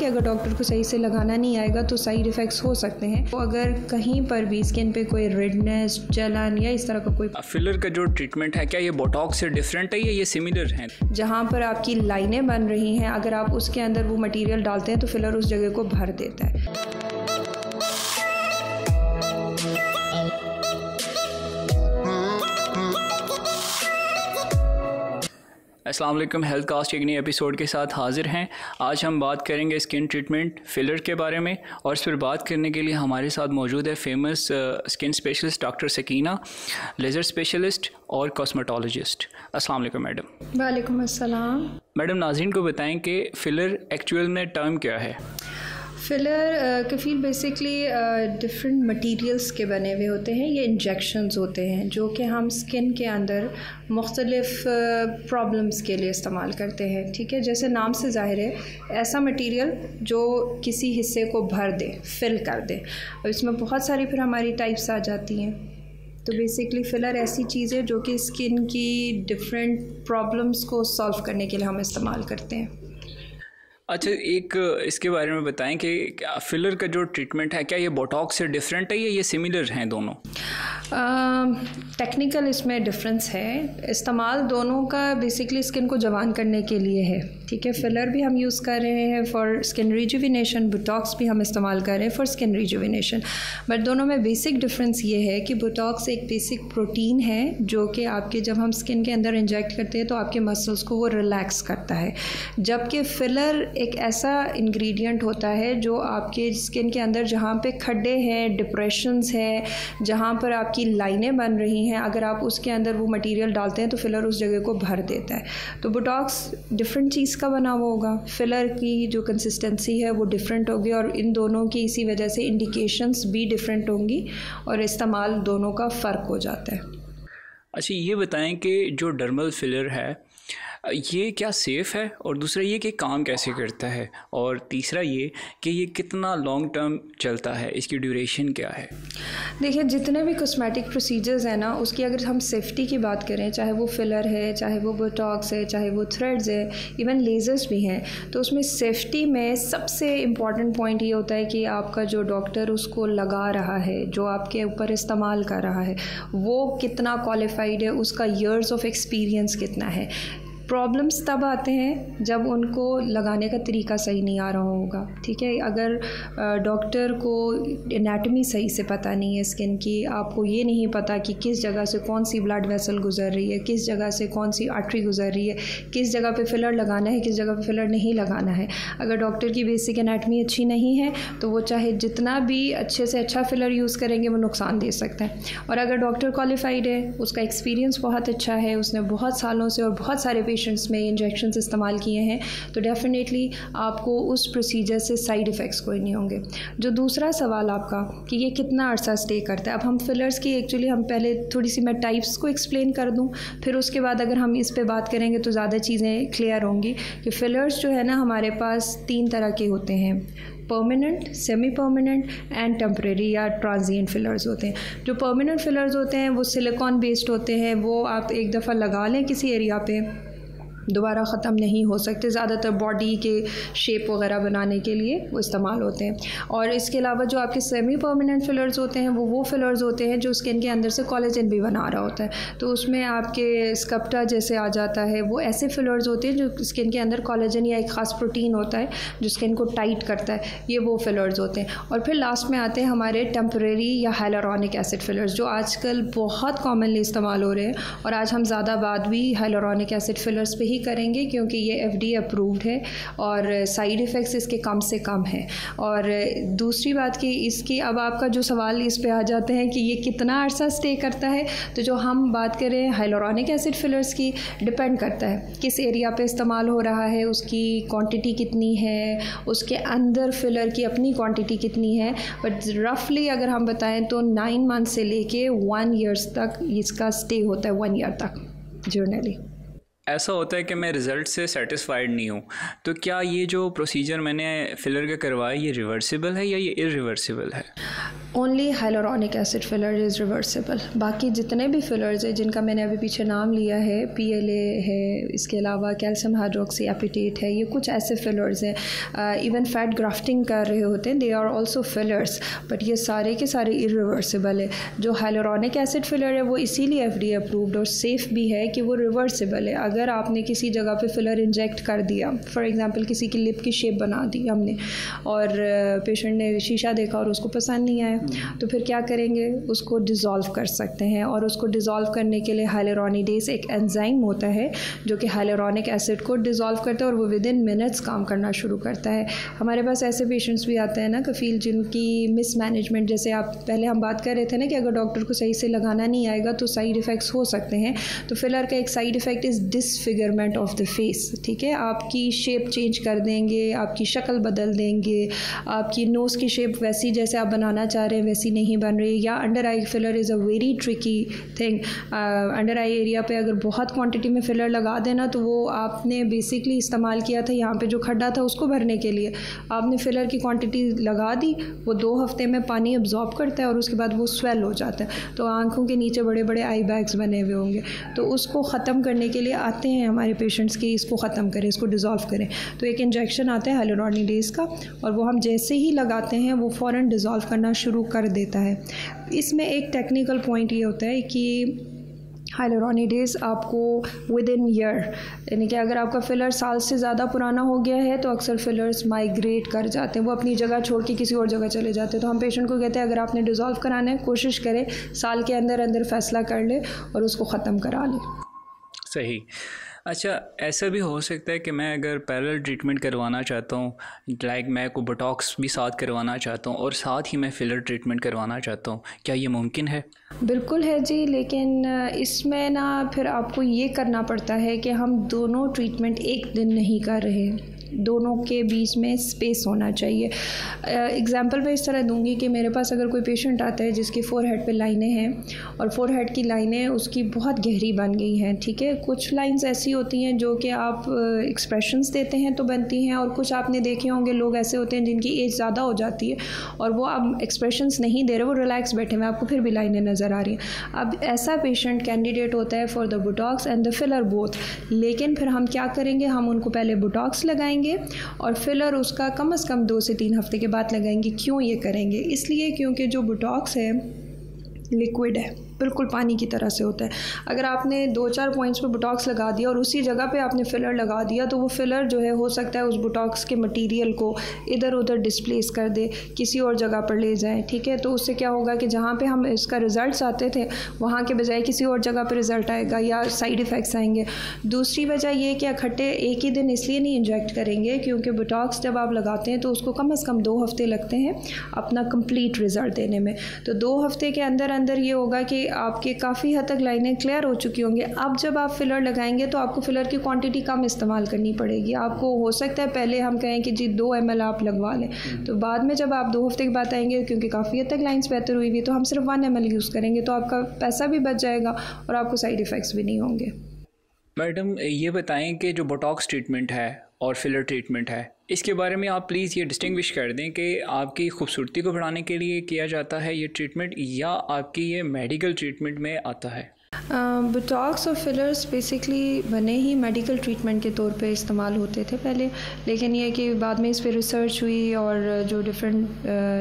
कि अगर डॉक्टर को सही से लगाना नहीं आएगा तो साइड इफ़ेक्ट्स हो सकते हैं। तो अगर कहीं पर भी स्किन पे कोई रेडनेस, जलन या इस तरह का कोई फिलर का जो ट्रीटमेंट है, क्या ये बोटॉक्स से डिफरेंट है या ये सिमिलर है? जहाँ पर आपकी लाइनें बन रही हैं, अगर आप उसके अंदर वो मटेरियल डालते हैं तो फिलर उस जगह को भर देता है। अस्सलाम वालेकुम, हेल्थ कास्ट एक नए एपिसोड के साथ हाजिर हैं। आज हम बात करेंगे स्किन ट्रीटमेंट फिलर के बारे में, और इस पर बात करने के लिए हमारे साथ मौजूद है famous skin specialist doctor Sakina, laser specialist और कॉस्मेटोलॉजिस्ट। अस्सलाम वालेकुम मैडम। वालेकुम अस्सलाम। मैडम, नाज़रीन को बताएं कि फ़िलर एक्चुअल में टर्म क्या है? फिलर कफ़ील बेसिकली डिफरेंट मटेरियल्स के बने हुए होते हैं। ये इंजेक्शंस होते हैं जो कि हम स्किन के अंदर मुख्तलिफ़ प्रॉब्लम्स के लिए इस्तेमाल करते हैं। ठीक है, जैसे नाम से ज़ाहिर है, ऐसा मटेरियल जो किसी हिस्से को भर दे, फिल कर दे। और इसमें बहुत सारी फिर हमारी टाइप्स आ जाती हैं। तो बेसिकली फ़िलर ऐसी चीज़ है जो कि स्किन की डिफरेंट प्रॉब्लम्स को सॉल्व करने के लिए हम इस्तेमाल करते हैं। अच्छा, एक इसके बारे में बताएं कि फिलर का जो ट्रीटमेंट है, क्या ये बोटॉक्स से डिफरेंट है या ये सिमिलर हैं दोनों? टेक्निकल इसमें डिफरेंस है। इस्तेमाल दोनों का बेसिकली स्किन को जवान करने के लिए है। ठीक है, फिलर भी हम यूज़ कर रहे हैं फॉर स्किन रिजुविनेशन, बोटॉक्स भी हम इस्तेमाल कर रहे हैं फॉर स्किन रिजुविनेशन। बट दोनों में बेसिक डिफरेंस ये है कि बोटॉक्स एक बेसिक प्रोटीन है जो कि आपके जब हम स्किन के अंदर इंजेक्ट करते हैं तो आपके मसल्स को वो रिलैक्स करता है, जबकि फिलर एक ऐसा इंग्रेडिएंट होता है जो आपके स्किन के अंदर जहाँ पे खड्डे हैं, डिप्रेशंस हैं, जहाँ पर आपकी लाइनें बन रही हैं, अगर आप उसके अंदर वो मटेरियल डालते हैं तो फिलर उस जगह को भर देता है। तो बोटॉक्स डिफरेंट चीज़ का बना हुआ होगा, फिलर की जो कंसिस्टेंसी है वो डिफरेंट होगी, और इन दोनों की इसी वजह से इंडिकेशंस भी डिफरेंट होंगी और इस्तेमाल दोनों का फ़र्क हो जाता है। अच्छा, ये बताएं कि जो डर्मल फिलर है ये क्या सेफ़ है, और दूसरा ये कि काम कैसे करता है, और तीसरा ये कि ये कितना लॉन्ग टर्म चलता है, इसकी ड्यूरेशन क्या है? देखिए, जितने भी कॉस्मेटिक प्रोसीजर्स हैं ना, उसकी अगर हम सेफ्टी की बात करें, चाहे वो फिलर है, चाहे वो बोटॉक्स है, चाहे वो थ्रेड्स है, इवन लेज़र्स भी हैं, तो उसमें सेफ्टी में सबसे इम्पॉर्टेंट पॉइंट ये होता है कि आपका जो डॉक्टर उसको लगा रहा है, जो आपके ऊपर इस्तेमाल कर रहा है, वो कितना क्वालिफाइड है, उसका ईयर्स ऑफ एक्सपीरियंस कितना है। प्रॉब्लम्स तब आते हैं जब उनको लगाने का तरीका सही नहीं आ रहा होगा। ठीक है, अगर डॉक्टर को एनाटमी सही से पता नहीं है स्किन की, आपको ये नहीं पता कि किस जगह से कौन सी ब्लड वेसल गुजर रही है, किस जगह से कौन सी आर्टरी गुजर रही है, किस जगह पे फिलर लगाना है, किस जगह पे फिलर नहीं लगाना है। अगर डॉक्टर की बेसिक एनाटमी अच्छी नहीं है तो वो चाहे जितना भी अच्छे से अच्छा फिलर यूज़ करेंगे वो नुकसान दे सकता है। और अगर डॉक्टर क्वालिफाइड है, उसका एक्सपीरियंस बहुत अच्छा है, उसने बहुत सालों से और बहुत सारे पेशेंट्स में इंजेक्शंस इस्तेमाल किए हैं, तो डेफिनेटली आपको उस प्रोसीजर से साइड इफ़ेक्ट्स कोई नहीं होंगे। जो दूसरा सवाल आपका कि ये कितना अरसा स्टे करता है, अब हम फिलर्स की एक्चुअली हम पहले थोड़ी सी मैं टाइप्स को एक्सप्लेन कर दूं, फिर उसके बाद अगर हम इस पे बात करेंगे तो ज़्यादा चीज़ें क्लियर होंगी। कि फिलर्स जो है ना, हमारे पास 3 तरह के होते हैं, permanent, semi permanent and temporary या ट्रांजिएंट फिलर्स होते हैं। जो परमानेंट फिलर्स होते हैं वो सिलिकॉन बेस्ड होते हैं, वो आप एक दफ़ा लगा लें किसी एरिया पे, दोबारा ख़त्म नहीं हो सकते। ज़्यादातर बॉडी के शेप वगैरह बनाने के लिए वो इस्तेमाल होते हैं। और इसके अलावा जो आपके सेमी परमानेंट फिलर्स होते हैं वो फिलर्स होते हैं जो स्किन के अंदर से कोलेजन भी बना रहा होता है, तो उसमें आपके स्कप्टा जैसे आ जाता है। वो ऐसे फिलर्स होते हैं जो स्किन के अंदर कोलेजन या एक ख़ास प्रोटीन होता है जो स्किन को टाइट करता है, ये वो फिलर्स होते हैं। और फिर लास्ट में आते हैं हमारे टेम्परेरी या हाइलुरोनिक एसिड फिलर्स, जो आजकल बहुत कॉमनली इस्तेमाल हो रहे हैं, और आज हम ज़्यादा बात भी हाइलुरोनिक एसिड फिलर्स पे करेंगे क्योंकि ये FDA अप्रूव्ड है और साइड इफ़ेक्ट्स इसके कम से कम हैं। और दूसरी बात कि इसकी, अब आपका जो सवाल इस पे आ जाते हैं कि ये कितना अरसा स्टे करता है, तो जो हम बात करें हाइलुरोनिक एसिड फिलर्स की, डिपेंड करता है किस एरिया पे इस्तेमाल हो रहा है, उसकी क्वांटिटी कितनी है, उसके अंदर फिलर की अपनी क्वांटिटी कितनी है। बट रफली अगर हम बताएं तो 9 मंथ से लेके 1 ईयर्स तक इसका स्टे होता है, 1 ईयर तक जर्नली। ऐसा होता है कि मैं रिज़ल्ट से सेटिस्फाइड नहीं हूँ, तो क्या ये जो प्रोसीजर मैंने फ़िलर का करवाया ये रिवर्सिबल है या ये इरिवर्सिबल है? Only hyaluronic acid filler is reversible. बाकी जितने भी फिलर्स हैं जिनका मैंने अभी पीछे नाम लिया है, PLA है, इसके अलावा कैल्शियम हाइड्रोक्सी एपिटेट है, ये कुछ ऐसे फिलर्स हैं। इवन फैट ग्राफ्टिंग कर रहे होते हैं, they are also fillers, but ये सारे के सारे इरिवर्सिबल है। जो हाइलोरॉनिक एसिड फिलर है वो इसीलिए FDA अप्रूव्ड और सेफ़ भी है कि वो रिवर्सिबल है। अगर आपने किसी जगह पे फिलर इंजेक्ट कर दिया, फॉर एग्जांपल किसी की लिप की शेप बना दी हमने और पेशेंट ने शीशा देखा और उसको पसंद नहीं आया, तो फिर क्या करेंगे, उसको डिज़ोल्व कर सकते हैं। और उसको डिज़ोल्व करने के लिए हाइलुरोनिडेज एक एंजाइम होता है जो कि हाइलुरोनिक एसिड को डिज़ोल्व करता है और वो विद इन मिनट्स काम करना शुरू करता है। हमारे पास ऐसे पेशेंट्स भी आते हैं ना कफ़ील, जिनकी मिसमैनेजमेंट, जैसे आप पहले हम बात कर रहे थे ना कि अगर डॉक्टर को सही से लगाना नहीं आएगा तो साइड इफ़ेक्ट्स हो सकते हैं। तो फिलर का एक side effect is disfigurement of the face. ठीक है, आपकी शेप चेंज कर देंगे, आपकी शक्ल बदल देंगे, आपकी नोज़ की शेप वैसी जैसे आप बनाना चाह रहे हैं वैसी नहीं बन रही। या under I filler is a very tricky thing. Under eye area पे अगर बहुत क्वांटिटी में फिलर लगा देना तो वो आपने बेसिकली इस्तेमाल किया था यहाँ पे जो खड्डा था उसको भरने के लिए, आपने फिलर की क्वांटिटी लगा दी, वो 2 हफ्ते में पानी अब्जॉर्ब करता है और उसके बाद वो स्वेल हो जाता है, तो आँखों के नीचे बड़े बड़े आई बैग्स बने हुए होंगे। तो उसको ख़त्म करने के लिए आते हैं हमारे पेशेंट्स की, इसको ख़त्म करें, इसको डिज़ोल्व करें। तो एक इंजेक्शन आता है हाइलुरोनिडेज का और वो हम जैसे ही लगाते हैं वो फ़ौरन डिज़ोल्व करना शुरू कर देता है। इसमें एक टेक्निकल पॉइंट ये होता है कि हाइलुरोनिडेज आपको विद इन ईयर, यानी कि अगर आपका फिलर साल से ज़्यादा पुराना हो गया है तो अक्सर फिलर्स माइग्रेट कर जाते हैं, वो अपनी जगह छोड़ के किसी और जगह चले जाते हैं। तो हम पेशेंट को कहते हैं अगर आपने डिज़ोल्व कराना है कोशिश करें साल के अंदर अंदर फ़ैसला कर ले और उसको ख़त्म करा लें। सही। अच्छा, ऐसा भी हो सकता है कि मैं अगर पैरेलल ट्रीटमेंट करवाना चाहता हूँ, लाइक मैं को बोटॉक्स भी साथ करवाना चाहता हूँ और साथ ही मैं फिलर ट्रीटमेंट करवाना चाहता हूँ, क्या ये मुमकिन है? बिल्कुल है जी, लेकिन इसमें ना फिर आपको ये करना पड़ता है कि हम दोनों ट्रीटमेंट एक दिन नहीं कर रहे, दोनों के बीच में स्पेस होना चाहिए। एग्ज़ाम्पल मैं इस तरह दूंगी कि मेरे पास अगर कोई पेशेंट आता है जिसकी फ़ोरहेड पे लाइनें हैं और फ़ोरहेड की लाइनें उसकी बहुत गहरी बन गई हैं, ठीक है, कुछ लाइंस ऐसी होती हैं जो कि आप एक्सप्रेशंस देते हैं तो बनती हैं, और कुछ आपने देखे होंगे लोग ऐसे होते हैं जिनकी एज ज़्यादा हो जाती है और वो अब एक्सप्रेशंस नहीं दे रहे, वो रिलैक्स बैठे हुए, आपको फिर भी लाइनें नज़र आ रही हैं। अब ऐसा पेशेंट कैंडिडेट होता है for the botox and the filler both, लेकिन फिर हम क्या करेंगे, हम उनको पहले बोटॉक्स लगाएंगे और फिलर उसका कम से कम 2 से 3 हफ्ते के बाद लगाएंगे। क्यों ये करेंगे? इसलिए क्योंकि जो बोटॉक्स है लिक्विड है, बिल्कुल पानी की तरह से होता है। अगर आपने 2-4 पॉइंट्स पे बोटॉक्स लगा दिया और उसी जगह पे आपने फिलर लगा दिया तो वो फिलर जो है हो सकता है उस बोटॉक्स के मटेरियल को इधर उधर डिस्प्लेस कर दे, किसी और जगह पर ले जाए, ठीक है। तो उससे क्या होगा कि जहाँ पे हम इसका रिज़ल्ट आते थे वहाँ के बजाय किसी और जगह पर रिज़ल्ट आएगा या साइड इफ़ेक्ट्स आएंगे। दूसरी वजह ये कि इकट्ठे एक ही दिन इसलिए नहीं इंजेक्ट करेंगे क्योंकि बोटॉक्स जब आप लगाते हैं तो उसको कम से कम 2 हफ्ते लगते हैं अपना कंप्लीट रिज़ल्ट देने में। तो 2 हफ्ते के अंदर अंदर ये होगा कि आपके काफ़ी हद तक लाइनें क्लियर हो चुकी होंगी। अब जब आप फिलर लगाएंगे तो आपको फिलर की क्वांटिटी कम इस्तेमाल करनी पड़ेगी। आपको हो सकता है पहले हम कहें कि जी 2 ml आप लगवा लें, तो बाद में जब आप 2 हफ्ते के बाद आएंगे क्योंकि काफ़ी हद तक लाइन्स बेहतर हुई हुई तो हम सिर्फ 1 ml यूज़ करेंगे, तो आपका पैसा भी बच जाएगा और आपको साइड इफ़ेक्ट्स भी नहीं होंगे। मैडम ये बताएं कि जो बोटॉक्स ट्रीटमेंट है और फिलर ट्रीटमेंट है, इसके बारे में आप प्लीज़ ये डिस्टिंग्विश कर दें कि आपकी खूबसूरती को बढ़ाने के लिए किया जाता है ये ट्रीटमेंट या आपकी ये मेडिकल ट्रीटमेंट में आता है? बोटॉक्स और फिलर्स बेसिकली बने ही मेडिकल ट्रीटमेंट के तौर पे इस्तेमाल होते थे पहले, लेकिन ये कि बाद में इस पर रिसर्च हुई और जो डिफरेंट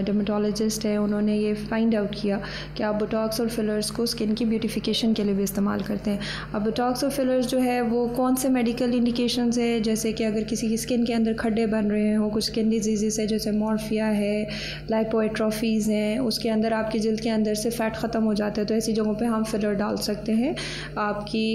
डर्मेटोलॉजिस्ट हैं उन्होंने ये फाइंड आउट किया कि आप बोटॉक्स और फिलर्स को स्किन की ब्यूटिफिकेशन के लिए भी इस्तेमाल करते हैं। अब बोटॉक्स और फिलर्स जो है वो कौन से मेडिकल इंडिकेशंस है, जैसे कि अगर किसी की स्किन के अंदर खड्डे बन रहे हों, कुछ स्किन डिजीज़ है जैसे मॉर्फिया है, लाइपोएट्रोफीज़ हैं, उसके अंदर आपकी जल्द के अंदर से फ़ैट ख़त्म हो जाता है, तो ऐसी जगहों पर हम फिलर डाल सकते हैं। आपकी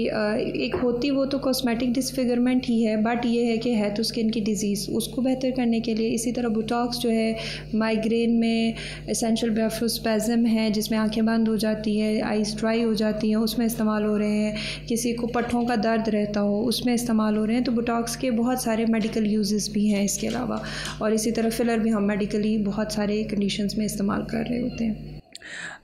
एक होती वो तो कॉस्मेटिक डिसफिगरमेंट ही है, बट ये है कि है तो स्किन की डिजीज़, उसको बेहतर करने के लिए। इसी तरह बोटॉक्स जो है माइग्रेन में, एसेंशियल ब्लेफरोस्पैज़म है जिसमें आंखें बंद हो जाती है, आइज़ ड्राई हो जाती हैं, उसमें इस्तेमाल हो रहे हैं। किसी को पट्ठों का दर्द रहता हो उसमें इस्तेमाल हो रहे हैं। तो बोटॉक्स के बहुत सारे मेडिकल यूजेस भी हैं इसके अलावा, और इसी तरह फिलर भी हम मेडिकली बहुत सारे कंडीशंस में इस्तेमाल कर रहे होते हैं।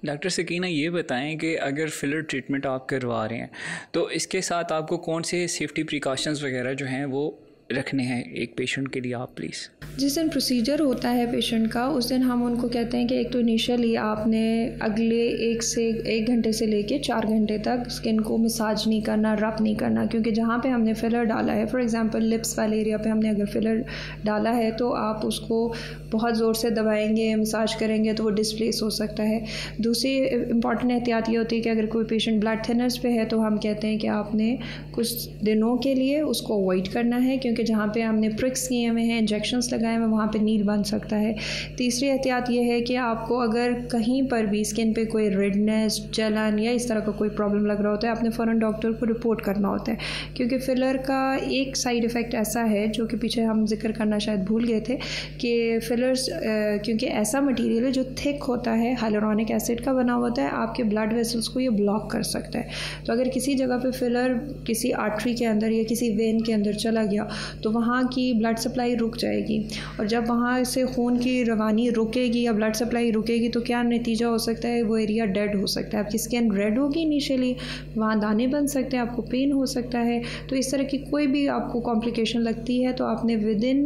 डॉक्टर सकीना, ये बताएं कि अगर फ़िलर ट्रीटमेंट आप करवा रहे हैं तो इसके साथ आपको कौन से सेफ्टी प्रिकॉशंस वगैरह जो हैं वो रखने हैं एक पेशेंट के लिए, आप प्लीज़? जिस दिन प्रोसीजर होता है पेशेंट का, उस दिन हम उनको कहते हैं कि एक तो इनिशियली आपने अगले 1 घंटे से लेके 4 घंटे तक स्किन को मसाज नहीं करना, रब नहीं करना, क्योंकि जहाँ पे हमने फिलर डाला है, फॉर एग्जांपल लिप्स वाले एरिया पे हमने अगर फिलर डाला है तो आप उसको बहुत ज़ोर से दबाएंगे, मसाज करेंगे तो वो डिस्प्लेस हो सकता है। दूसरी इंपॉर्टेंट एहतियात ये होती है कि अगर कोई पेशेंट ब्लड थिनर्स पे है तो हम कहते हैं कि आपने कुछ दिनों के लिए उसको अवॉइड करना है, क्योंकि जहाँ पे हमने प्रिक्स किए हुए हैं, इंजेक्शंस लगाए हुए, वहाँ पे नील बन सकता है। तीसरी एहतियात ये है कि आपको अगर कहीं पर भी स्किन पे कोई रेडनेस, जलन या इस तरह का कोई प्रॉब्लम लग रहा होता है, आपने फ़ौरन डॉक्टर को रिपोर्ट करना होता है, क्योंकि फिलर का एक साइड इफ़ेक्ट ऐसा है जो कि पीछे हम जिक्र करना शायद भूल गए थे कि फिलर्स क्योंकि ऐसा मटीरियल है जो थिक होता है, हाइलुरोनिक एसिड का बना होता है, आपके ब्लड वेसल्स को ये ब्लॉक कर सकता है। तो अगर किसी जगह पे फिलर किसी आर्टरी के अंदर या किसी वेन के अंदर चला गया तो वहाँ की ब्लड सप्लाई रुक जाएगी, और जब वहाँ से खून की रवानी रुकेगी या ब्लड सप्लाई रुकेगी तो क्या नतीजा हो सकता है, वो एरिया डेड हो सकता है, आपकी स्किन रेड होगी इनिशियली, वहाँ दाने बन सकते हैं, आपको पेन हो सकता है। तो इस तरह की कोई भी आपको कॉम्प्लिकेशन लगती है तो आपने within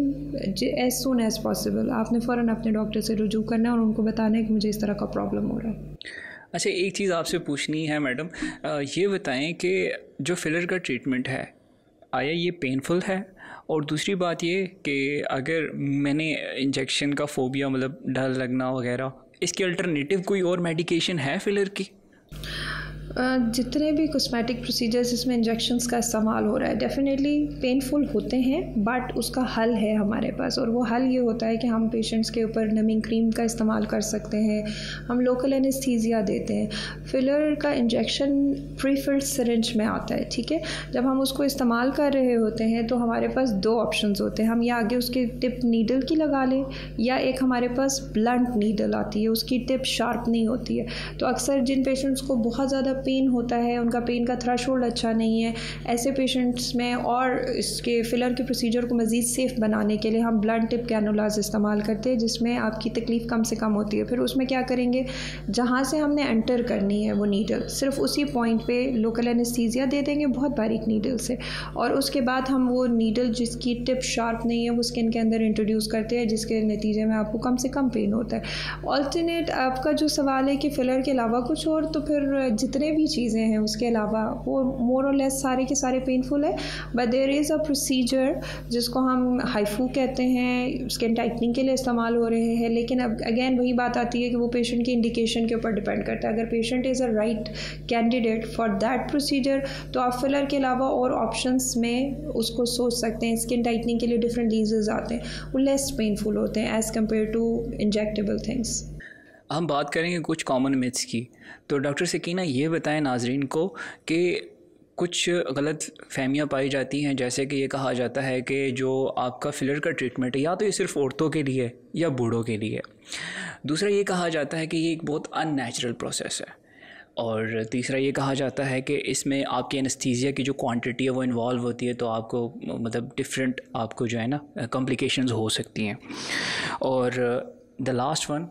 as soon as possible आपने फ़ौरन अपने डॉक्टर से रुजू करना है और उनको बताना है कि मुझे इस तरह का प्रॉब्लम हो रहा है। अच्छा, एक चीज़ आपसे पूछनी है मैडम, ये बताएं कि जो फिलर का ट्रीटमेंट है, आया ये पेनफुल है? और दूसरी बात ये कि अगर मैंने इंजेक्शन का फोबिया, मतलब डर लगना वगैरह, इसकी अल्टरनेटिव कोई और मेडिकेशन है फिलर की? जितने भी कॉस्मेटिक प्रोसीजर्स इसमें इंजेक्शंस का इस्तेमाल हो रहा है डेफिनेटली पेनफुल होते हैं, बट उसका हल है हमारे पास, और वो हल ये होता है कि हम पेशेंट्स के ऊपर नमिंग क्रीम का इस्तेमाल कर सकते हैं, हम लोकल एनेस्थीसिया देते हैं। फिलर का इंजेक्शन प्रीफिल्ड सिरिंज में आता है, ठीक है। जब हम उसको इस्तेमाल कर रहे होते हैं तो हमारे पास 2 ऑप्शंस होते हैं, हम या आगे उसकी टिप नीडल की लगा लें, या एक हमारे पास ब्लंट नीडल आती है, उसकी टिप शार्प नहीं होती है। तो अक्सर जिन पेशेंट्स को बहुत ज़्यादा पेन होता है, उनका पेन का थ्रेशोल्ड अच्छा नहीं है, ऐसे पेशेंट्स में और इसके फिलर के प्रोसीजर को मज़ीद सेफ़ बनाने के लिए हम ब्लंट टिप कैनुलास इस्तेमाल करते हैं, जिसमें आपकी तकलीफ़ कम से कम होती है। फिर उसमें क्या करेंगे, जहाँ से हमने एंटर करनी है वो नीडल, सिर्फ उसी पॉइंट पे लोकल एनेस्थीसिया दे देंगे बहुत बारीक नीडल से, और उसके बाद हम वो नीडल जिसकी टिप शार्प नहीं है वो स्किन के अंदर इंट्रोड्यूस करते हैं, जिसके नतीजे में आपको कम से कम पेन होता है। ऑल्टरनेट आपका जो सवाल है कि फिलर के अलावा कुछ और, तो फिर जितने भी चीज़ें हैं उसके अलावा वो मोर और लेस सारे के सारे पेनफुल है, but there is a procedure जिसको हम हाइफू कहते हैं, स्किन टाइटनिंग के लिए इस्तेमाल हो रहे हैं। लेकिन अब अगेन वही बात आती है कि वो पेशेंट की इंडिकेशन के ऊपर डिपेंड करता है। अगर patient is a right candidate for that procedure तो आप फिलर के अलावा और ऑप्शंस में उसको सोच सकते हैं। स्किन टाइटनिंग के लिए डिफरेंट लीजर्स आते हैं, वो लेस पेनफुल होते हैं as compared to injectable things. हम बात करेंगे कुछ कॉमन मिथ्स की। तो डॉक्टर सकीना, ये बताएं नाजरीन को कि कुछ गलत फहमियाँ पाई जाती हैं, जैसे कि ये कहा जाता है कि जो आपका फिलर का ट्रीटमेंट है या तो ये सिर्फ औरतों के लिए या बूढ़ों के लिए। दूसरा ये कहा जाता है कि ये एक बहुत अननेचुरल प्रोसेस है, और तीसरा ये कहा जाता है कि इसमें आपकी एनेस्थीसिया की जो क्वांटिटी है वो इन्वॉल्व होती है, तो आपको मतलब डिफरेंट आपको जो है ना कॉम्प्लिकेशंस हो सकती हैं। और द लास्ट वन,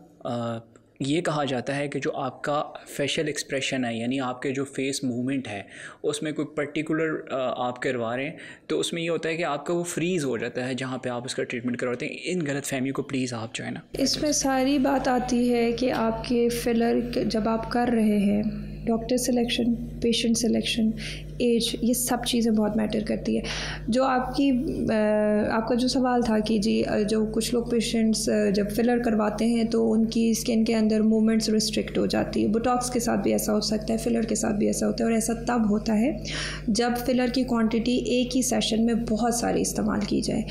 ये कहा जाता है कि जो आपका फेशियल एक्सप्रेशन है, यानी आपके जो फेस मूवमेंट है, उसमें कोई पर्टिकुलर आप करवा रहे हैं तो उसमें ये होता है कि आपका वो फ्रीज़ हो जाता है जहाँ पे आप उसका ट्रीटमेंट करवाते हैं। इन गलत फहमी को प्लीज़ आप जो है ना, इसमें सारी बात आती है कि आपके फिलर जब आप कर रहे हैं, doctor selection, patient selection, age, ये सब चीज़ें बहुत मैटर करती है। जो आपका जो सवाल था कि जी जो कुछ लोग पेशेंट्स जब फिलर करवाते हैं तो उनकी स्किन के अंदर मूवमेंट्स रिस्ट्रिक्ट हो जाती है, बोटॉक्स के साथ भी ऐसा हो सकता है, फिलर के साथ भी ऐसा होता है, और ऐसा तब होता है जब फिलर की क्वांटिटी एक ही सेशन में बहुत सारी इस्तेमाल की जाए।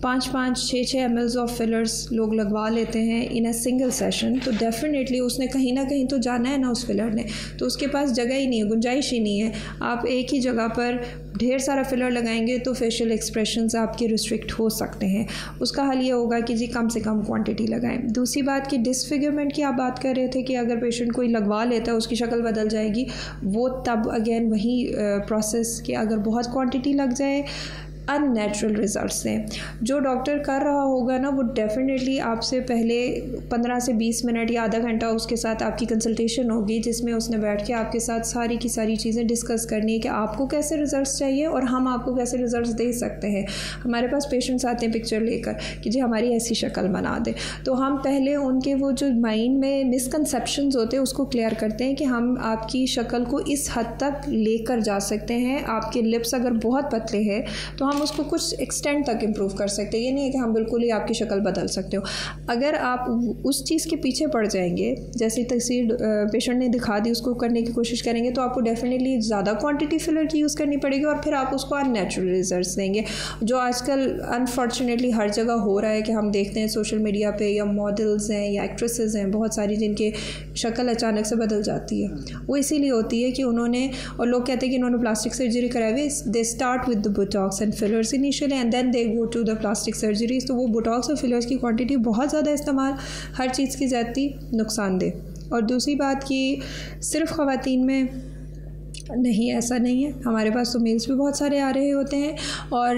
5-5, 6-6 ml ऑफ फिलर्स लोग लगवा लेते हैं इन अ सिंगल सेशन, तो डेफिनेटली उसने कहीं ना कहीं तो जाना है ना उस फिलर ने, तो उसके पास जगह ही नहीं है, गुंजाइश ही नहीं है। आप एक ही जगह पर ढेर सारा फिलर लगाएंगे तो फेशियल एक्सप्रेशंस आपके रिस्ट्रिक्ट हो सकते हैं। उसका हल ये होगा कि जी कम से कम क्वांटिटी लगाएं। दूसरी बात कि डिसफिगरमेंट की आप बात कर रहे थे कि अगर पेशेंट कोई लगवा लेता है उसकी शक्ल बदल जाएगी, वो तब अगेन वही प्रोसेस कि अगर बहुत क्वांटिटी लग जाए, अननेचुरल रिजल्ट्स दें। जो डॉक्टर कर रहा होगा ना वो डेफिनेटली आपसे पहले 15 से 20 मिनट या आधा घंटा उसके साथ आपकी कंसल्टेशन होगी, जिसमें उसने बैठ के आपके साथ सारी की सारी चीज़ें डिस्कस करनी है कि आपको कैसे रिजल्ट्स चाहिए और हम आपको कैसे रिजल्ट्स दे सकते हैं। हमारे पास पेशेंट्स आते हैं पिक्चर लेकर कि जी हमारी ऐसी शक्ल बना दे, तो हम पहले उनके वो जो माइंड में मिसकंसेप्शंस होते हैं उसको क्लियर करते हैं कि हम आपकी शक्ल को इस हद तक लेकर जा सकते हैं। आपके लिप्स अगर बहुत पतले हैं तो हम उसको कुछ एक्सटेंड तक इम्प्रूव कर सकते हैं। ये नहीं है कि हम बिल्कुल ही आपकी शक्ल बदल सकते हो। अगर आप उस चीज़ के पीछे पड़ जाएंगे, जैसी तस्वीर पेशेंट ने दिखा दी उसको करने की कोशिश करेंगे, तो आपको डेफिनेटली ज़्यादा क्वांटिटी फिलर की यूज़ करनी पड़ेगी और फिर आप उसको अननेचुरल रिजल्ट्स देंगे, जो आजकल अनफॉर्चुनेटली हर जगह हो रहा है कि हम देखते हैं सोशल मीडिया पे या मॉडल्स हैं या एक्ट्रेसेस हैं बहुत सारी जिनके शक्ल अचानक से बदल जाती है। वो इसीलिए होती है कि उन्होंने, और लोग कहते हैं कि उन्होंने प्लास्टिक सर्जरी कराई हुई, they start with the botox and fillers initially and then they go to the plastic surgeries. तो वो बोटॉक्स और फिलर्स की क्वांटिटी बहुत ज़्यादा इस्तेमाल हर चीज़ की ज़्यादती नुकसानदेह। और दूसरी बात कि सिर्फ ख़वातीन में नहीं, ऐसा नहीं है, हमारे पास तो मेल्स भी बहुत सारे आ रहे होते हैं और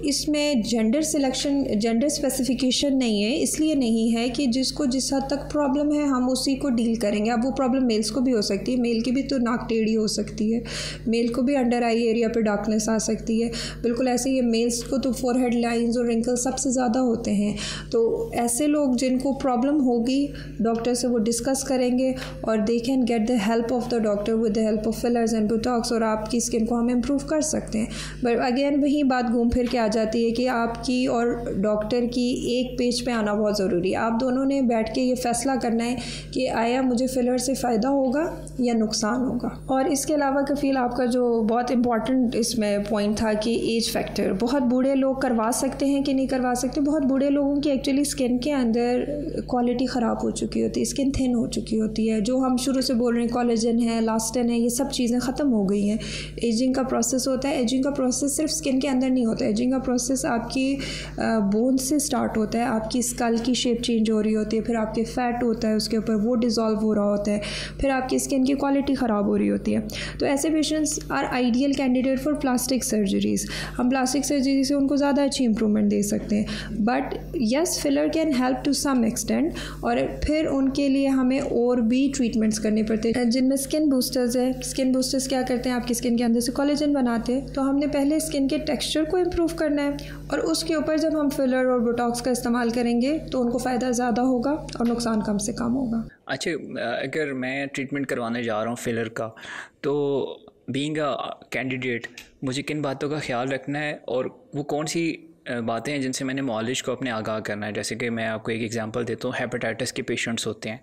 इसमें जेंडर सिलेक्शन, जेंडर स्पेसिफिकेशन नहीं है। इसलिए नहीं है कि जिसको जिस हद तक प्रॉब्लम है हम उसी को डील करेंगे। अब वो प्रॉब्लम मेल्स को भी हो सकती है, मेल की भी तो नाक टेढ़ी हो सकती है, मेल को भी अंडर आई एरिया पे डार्कनेस आ सकती है, बिल्कुल ऐसे ही मेल्स को तो फोरहेड लाइंस और रिंकल सबसे ज़्यादा होते हैं। तो ऐसे लोग जिनको प्रॉब्लम होगी डॉक्टर से वो डिस्कस करेंगे और they can get the help of the doctor with the help of fillers and Botox, और आपकी स्किन को हम इम्प्रूव कर सकते हैं। बट अगेन वही बात घूम फिर के आ जाती है कि आपकी और डॉक्टर की एक पेज पे आना बहुत ज़रूरी है। आप दोनों ने बैठ के ये फैसला करना है कि आया मुझे फिलर से फ़ायदा होगा या नुकसान होगा। और इसके अलावा कफ़ील आपका जो बहुत इंपॉर्टेंट इसमें पॉइंट था कि एज फैक्टर, बहुत बूढ़े लोग करवा सकते हैं कि नहीं करवा सकते। बहुत बूढ़े लोगों की एक्चुअली स्किन के अंदर क्वालिटी ख़राब हो चुकी होती है, स्किन थिन हो चुकी होती है। जो हम शुरू से बोल रहे हैं कोलेजन है, इलास्टिन है, ये सब चीज़ें ख़त्म हो गई हैं। एजिंग का प्रोसेस होता है, एजिंग का प्रोसेस सिर्फ स्किन के अंदर नहीं होता है, एजिंग का प्रोसेस आपकी बोन से स्टार्ट होता है। आपकी स्कल की शेप चेंज हो रही होती है, फिर आपके फैट होता है उसके ऊपर, वो डिज़ोल्व हो रहा होता है, फिर आपकी स्किन की क्वालिटी ख़राब हो रही होती है। तो ऐसे patients are ideal candidate for plastic surgeries. हम प्लास्टिक सर्जरी से उनको ज़्यादा अच्छी इंप्रूवमेंट दे सकते हैं, but yes filler can help to some extent, और फिर उनके लिए हमें और भी ट्रीटमेंट्स करने पड़ते हैं जिनमें स्किन बूस्टर्स है। स्किन बूस्टर्स क्या करते हैं, आपकी स्किन के अंदर से कोलेजन बनाते हैं। तो हमने पहले स्किन के टेक्सचर को इम्प्रूव करना है और उसके ऊपर जब हम फिलर और बोटॉक्स का इस्तेमाल करेंगे तो उनको फ़ायदा ज़्यादा होगा और नुकसान कम से कम होगा। अच्छा, अगर मैं ट्रीटमेंट करवाने जा रहा हूँ फिलर का, तो बीइंग अ कैंडिडेट मुझे किन बातों का ख्याल रखना है और वो कौन सी बातें हैं जिनसे मैंने मॉलिज को अपने आगाह करना है? जैसे कि मैं आपको एक एग्जांपल देता हूँ, हेपेटाइटिस के पेशेंट्स होते हैं,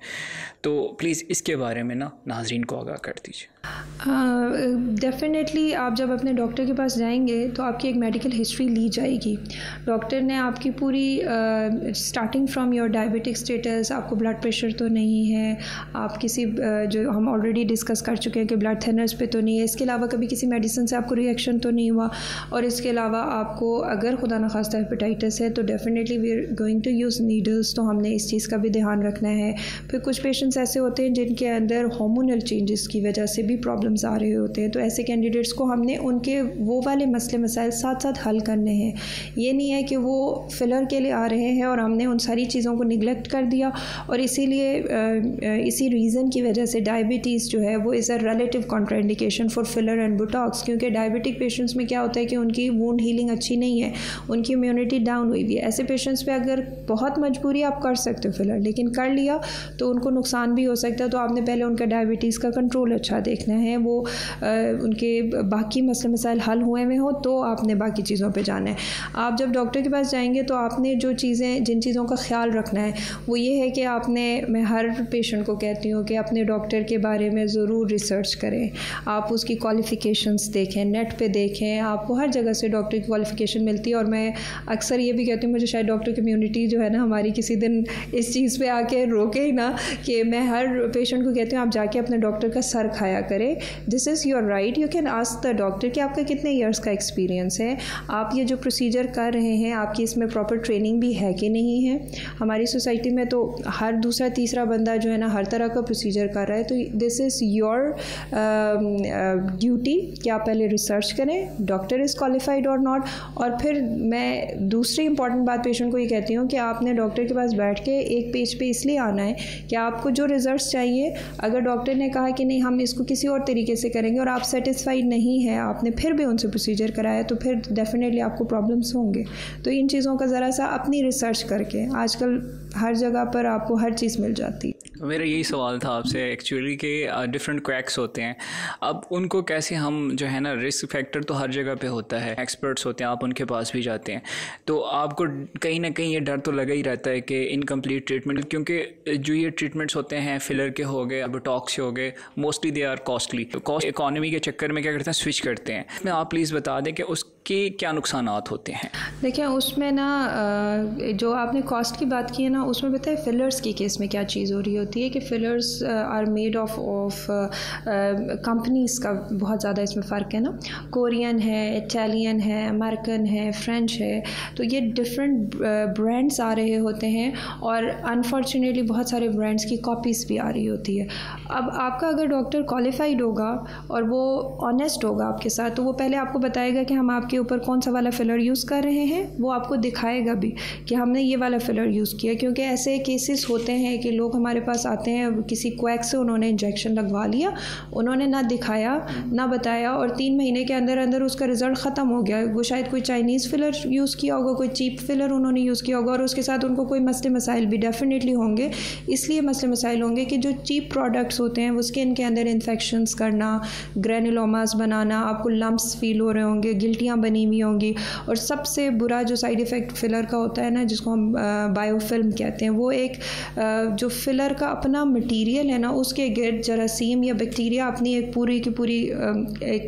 तो प्लीज़ इसके बारे में ना नाज़रीन को आगाह कर दीजिए। डेफिनेटली आप जब अपने डॉक्टर के पास जाएंगे तो आपकी एक मेडिकल हिस्ट्री ली जाएगी। डॉक्टर ने आपकी पूरी starting from your diabetic status, आपको ब्लड प्रेशर तो नहीं है, आप किसी जो हम ऑलरेडी डिस्कस कर चुके हैं कि ब्लड थिनर्स पे तो नहीं है, इसके अलावा कभी किसी मेडिसिन से आपको रिएक्शन तो नहीं हुआ, और इसके अलावा आपको अगर खुदा न खास्ता हेपेटाइटिस है तो definitely we are going to use needles, तो हमने इस चीज़ का भी ध्यान रखना है। फिर कुछ पेशेंट्स ऐसे होते हैं जिनके अंदर हार्मोनल चेंजेस की वजह से भी प्रॉब्लम्स आ रहे होते हैं, तो ऐसे कैंडिडेट्स को हमने उनके वो वाले मसले मसाइल साथ साथ हल करने हैं। ये नहीं है कि वो फिलर के लिए आ रहे हैं और हमने उन सारी चीज़ों को निगलेक्ट कर दिया, और इसीलिए इसी रीज़न की वजह से डायबिटीज़ जो है वो is a relative contraindication for filler and Botox. क्योंकि डायबिटिक पेशेंट्स में क्या होता है कि उनकी वुंड हीलिंग अच्छी नहीं है, उनकी इम्यूनिटी डाउन हुई हुई है। ऐसे पेशेंट्स पे अगर बहुत मजबूरी आप कर सकते हो फिलर, लेकिन कर लिया तो उनको नुकसान भी हो सकता है। तो आपने पहले उनका डायबिटीज़ का कंट्रोल अच्छा देखना है, वो उनके बाकी मसले मसाइल हल हुए में हो तो आपने बाकी चीज़ों पे जाना है। आप जब डॉक्टर के पास जाएंगे तो आपने जो चीज़ें, जिन चीज़ों का ख्याल रखना है वो ये है कि आपने, मैं हर पेशेंट को कहती हूँ कि अपने डॉक्टर के बारे में ज़रूर रिसर्च करें, आप उसकी क्वालिफ़िकेशंस देखें, नेट पे देखें, आपको हर जगह से डॉक्टर की क्वालिफ़िकेशन मिलती है। और मैं अक्सर ये भी कहती हूँ, मुझे शायद डॉक्टर कम्युनिटी जो है ना हमारी किसी दिन इस चीज़ पे आके रोके ही ना, कि मैं हर पेशेंट को कहती हूँ आप जाके अपने डॉक्टर का सर खाया करें, this is your right, you can ask the doctor कि आपका कितने ईयर्स का एक्सपीरियंस है, आप ये जो प्रोसीजर कर रहे हैं आपकी इसमें प्रॉपर ट्रेनिंग भी है कि नहीं है। हमारी सोसाइटी में तो हर दूसरा तीसरा बंदा जो है ना हर तरह का प्रोसीजर कर रहा है, तो दिस इज़ योर ड्यूटी कि आप पहले रिसर्च करें डॉक्टर इज़ क्वालिफाइड और नॉट। और फिर मैं दूसरी इंपॉर्टेंट बात पेशेंट को ये कहती हूँ कि आपने डॉक्टर के पास बैठ के एक पेज पे इसलिए आना है कि आपको जो रिजल्ट्स चाहिए, अगर डॉक्टर ने कहा कि नहीं हम इसको किसी और तरीके से करेंगे और आप सेटिस्फाइड नहीं है, आपने फिर भी उनसे प्रोसीजर कराया, तो फिर डेफिनेटली आपको प्रॉब्लम्स होंगे। तो इन चीज़ों का ज़रा सा अपनी रिसर्च करके, आजकल हर जगह पर आपको हर चीज़ मिल जाती है। मेरा यही सवाल था आपसे एक्चुअली कि डिफरेंट क्रैक्स होते हैं, अब उनको कैसे हम जो है ना, रिस्क फैक्टर तो हर जगह पे होता है, एक्सपर्ट्स होते हैं, आप उनके पास भी जाते हैं, तो आपको कहीं ना कहीं ये डर तो लगा ही रहता है कि इनकम्प्लीट ट्रीटमेंट, क्योंकि जो ये ट्रीटमेंट्स होते हैं फिलर के हो गए, बोटॉक्स के हो गए, मोस्टली दे आर कॉस्टली, तो कॉस्ट इकॉनमी के चक्कर में क्या करते हैं स्विच करते हैं। मैं आप प्लीज़ बता दें कि उसके क्या नुकसानात होते हैं। देखिए उसमें ना जो आपने कॉस्ट की बात की है ना, उसमें बताए फिलर्स के केस में क्या चीज़ हो रही होती है कि फ़िलर्स आर मेड ऑफ कंपनीज़ का बहुत ज़्यादा इसमें फ़र्क है ना, कोरियन है, इटालियन है, अमेरिकन है, फ्रेंच है, तो ये डिफरेंट ब्रांड्स आ रहे होते हैं और अनफॉर्चुनेटली बहुत सारे ब्रांड्स की कॉपीज़ भी आ रही होती है। अब आपका अगर डॉक्टर क्वालिफाइड होगा और वो ऑनेस्ट होगा आपके साथ, तो वो पहले आपको बताएगा कि हम आपके ऊपर कौन सा वाला फ़िलर यूज़ कर रहे हैं, वो आपको दिखाएगा भी कि हमने ये वाला फ़िलर यूज़ किया, क्योंकि ऐसे केसेस होते हैं कि लोग हमारे पास आते हैं, किसी क्वैक से उन्होंने इंजेक्शन लगवा लिया, उन्होंने ना दिखाया ना बताया और 3 महीने के अंदर अंदर उसका रिज़ल्ट ख़त्म हो गया। वो शायद कोई चाइनीज़ फिलर यूज़ किया होगा, कोई चीप फिलर उन्होंने यूज़ किया होगा और उसके साथ उनको कोई मसले मसाइल भी डेफिनेटली होंगे। इसलिए मसले मसाइल होंगे कि जो चीप प्रोडक्ट्स होते हैं वो स्किन के अंदर इन्फेक्शंस करना, ग्रेनुलोमास बनाना, आपको लम्प्स फील हो रहे होंगे, गिल्टियाँ बनी हुई होंगी, और सबसे बुरा जो साइड इफ़ेक्ट फिलर का होता है ना, जिसको हम बायोफिल्म कहते हैं, वो एक जो फिलर का अपना मटेरियल है ना, उसके गिर्द जरासीम या बैक्टीरिया अपनी एक पूरी की पूरी एक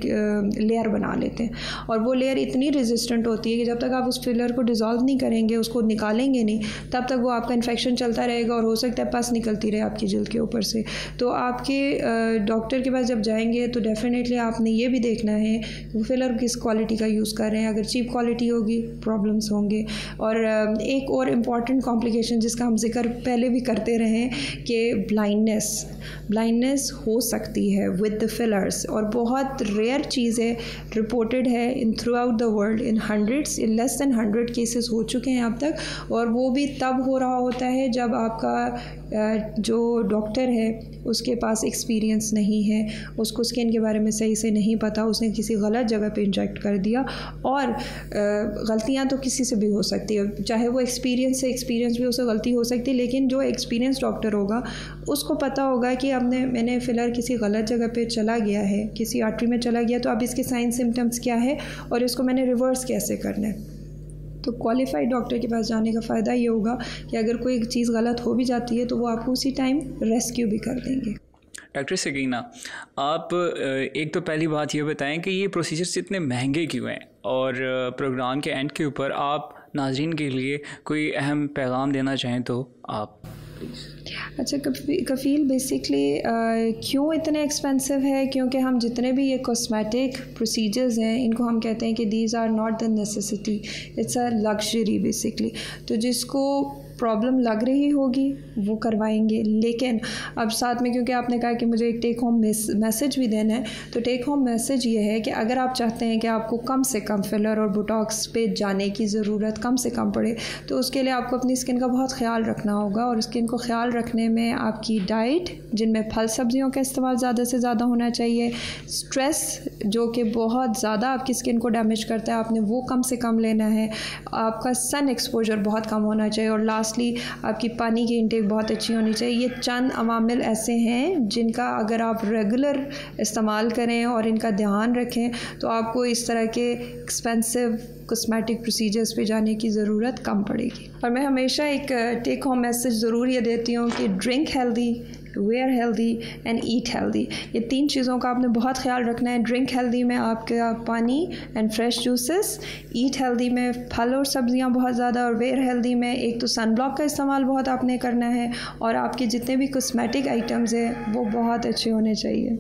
लेयर बना लेते हैं और वो लेयर इतनी रेजिस्टेंट होती है कि जब तक आप उस फिलर को डिज़ोल्व नहीं करेंगे, उसको निकालेंगे नहीं, तब तक वो आपका इन्फेक्शन चलता रहेगा और हो सकता है पस निकलती रहे आपकी जल्द के ऊपर से। तो आपके डॉक्टर के पास जब जाएंगे तो डेफिनेटली आपने ये भी देखना है वो फिलर किस क्वालिटी का यूज़ कर रहे हैं। अगर चीप क्वालिटी होगी प्रॉब्लम्स होंगे। और एक और इम्पॉर्टेंट कॉम्प्लिकेशन जिसका हम जिक्र पहले भी करते रहे कि ब्लाइंडनेस हो सकती है विद द फिलर्स, और बहुत रेयर चीज़ है, रिपोर्टेड है in through out the world, in hundreds, in less than 100 cases हो चुके हैं अब तक, और वो भी तब हो रहा होता है जब आपका जो डॉक्टर है उसके पास एक्सपीरियंस नहीं है, उसको स्किन के बारे में सही से नहीं पता, उसने किसी गलत जगह पे इंजेक्ट कर दिया। और गलतियां तो किसी से भी हो सकती है, चाहे वो एक्सपीरियंस भी उससे गलती हो सकती है, लेकिन जो एक्सपीरियंस डॉक्टर होगा उसको पता होगा कि मैंने फिलर किसी गलत जगह पे चला गया है, किसी आर्टरी में चला गया, तो अब इसके साइन सिम्टम्स क्या है और इसको मैंने रिवर्स कैसे करना है। तो क्वालिफाइड डॉक्टर के पास जाने का फ़ायदा ये होगा कि अगर कोई चीज़ गलत हो भी जाती है तो वो आपको उसी टाइम रेस्क्यू भी कर देंगे। डॉक्टर सकीना, आप एक तो पहली बात ये बताएं कि ये प्रोसीजर्स इतने महंगे क्यों हैं, और प्रोग्राम के एंड के ऊपर आप नाज़रीन के लिए कोई अहम पैगाम देना चाहें तो आप प्लीज़। अच्छा, कफ़ील बेसिकली क्यों इतने एक्सपेंसिव है, क्योंकि हम जितने भी ये कॉस्मेटिक प्रोसीजर्स हैं इनको हम कहते हैं कि these are not the necessity, it's a luxury basically. तो जिसको प्रॉब्लम लग रही होगी वो करवाएंगे, लेकिन अब साथ में क्योंकि आपने कहा कि मुझे एक टेक होम मैसेज भी देना है, तो टेक होम मैसेज ये है कि अगर आप चाहते हैं कि आपको कम से कम फिलर और बोटॉक्स पे जाने की ज़रूरत कम से कम पड़े, तो उसके लिए आपको अपनी स्किन का बहुत ख्याल रखना होगा। और स्किन को ख्याल रखने में आपकी डाइट, जिनमें फल सब्जियों का इस्तेमाल ज़्यादा से ज़्यादा होना चाहिए, स्ट्रेस जो कि बहुत ज़्यादा आपकी स्किन को डैमेज करता है, आपने वो कम से कम लेना है, आपका सन एक्सपोजर बहुत कम होना चाहिए, और लास्टली आपकी पानी की इंटेक बहुत अच्छी होनी चाहिए। ये चंद अवामिल ऐसे हैं जिनका अगर आप रेगुलर इस्तेमाल करें और इनका ध्यान रखें तो आपको इस तरह के एक्सपेंसिव कॉस्मेटिक प्रोसीजर्स पे जाने की ज़रूरत कम पड़ेगी। और मैं हमेशा एक टेक होम मैसेज ज़रूर ये देती हूँ कि drink healthy, wear healthy and eat healthy, ये 3 चीज़ों का आपने बहुत ख्याल रखना है। ड्रिंक हेल्दी में आपका पानी and fresh juices, eat healthy में फल और सब्जियां बहुत ज़्यादा, और वेयर हेल्दी में एक तो सन ब्लॉक का इस्तेमाल बहुत आपने करना है, और आपके जितने भी कॉस्मेटिक आइटम्स हैं वो बहुत अच्छे होने चाहिए।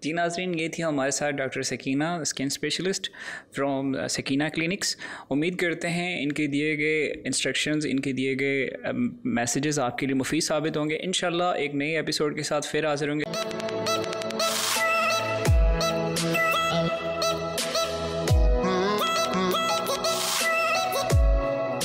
जी नाज़रीन, ये थी हमारे साथ doctor Sakina, skin specialist from Sakina clinics. उम्मीद करते हैं इनके दिए गए इंस्ट्रक्शंस, इनके दिए गए मैसेजेस आपके लिए मुफीद साबित होंगे। इंशाल्लाह एक नए एपिसोड के साथ फिर हाज़िर होंगे।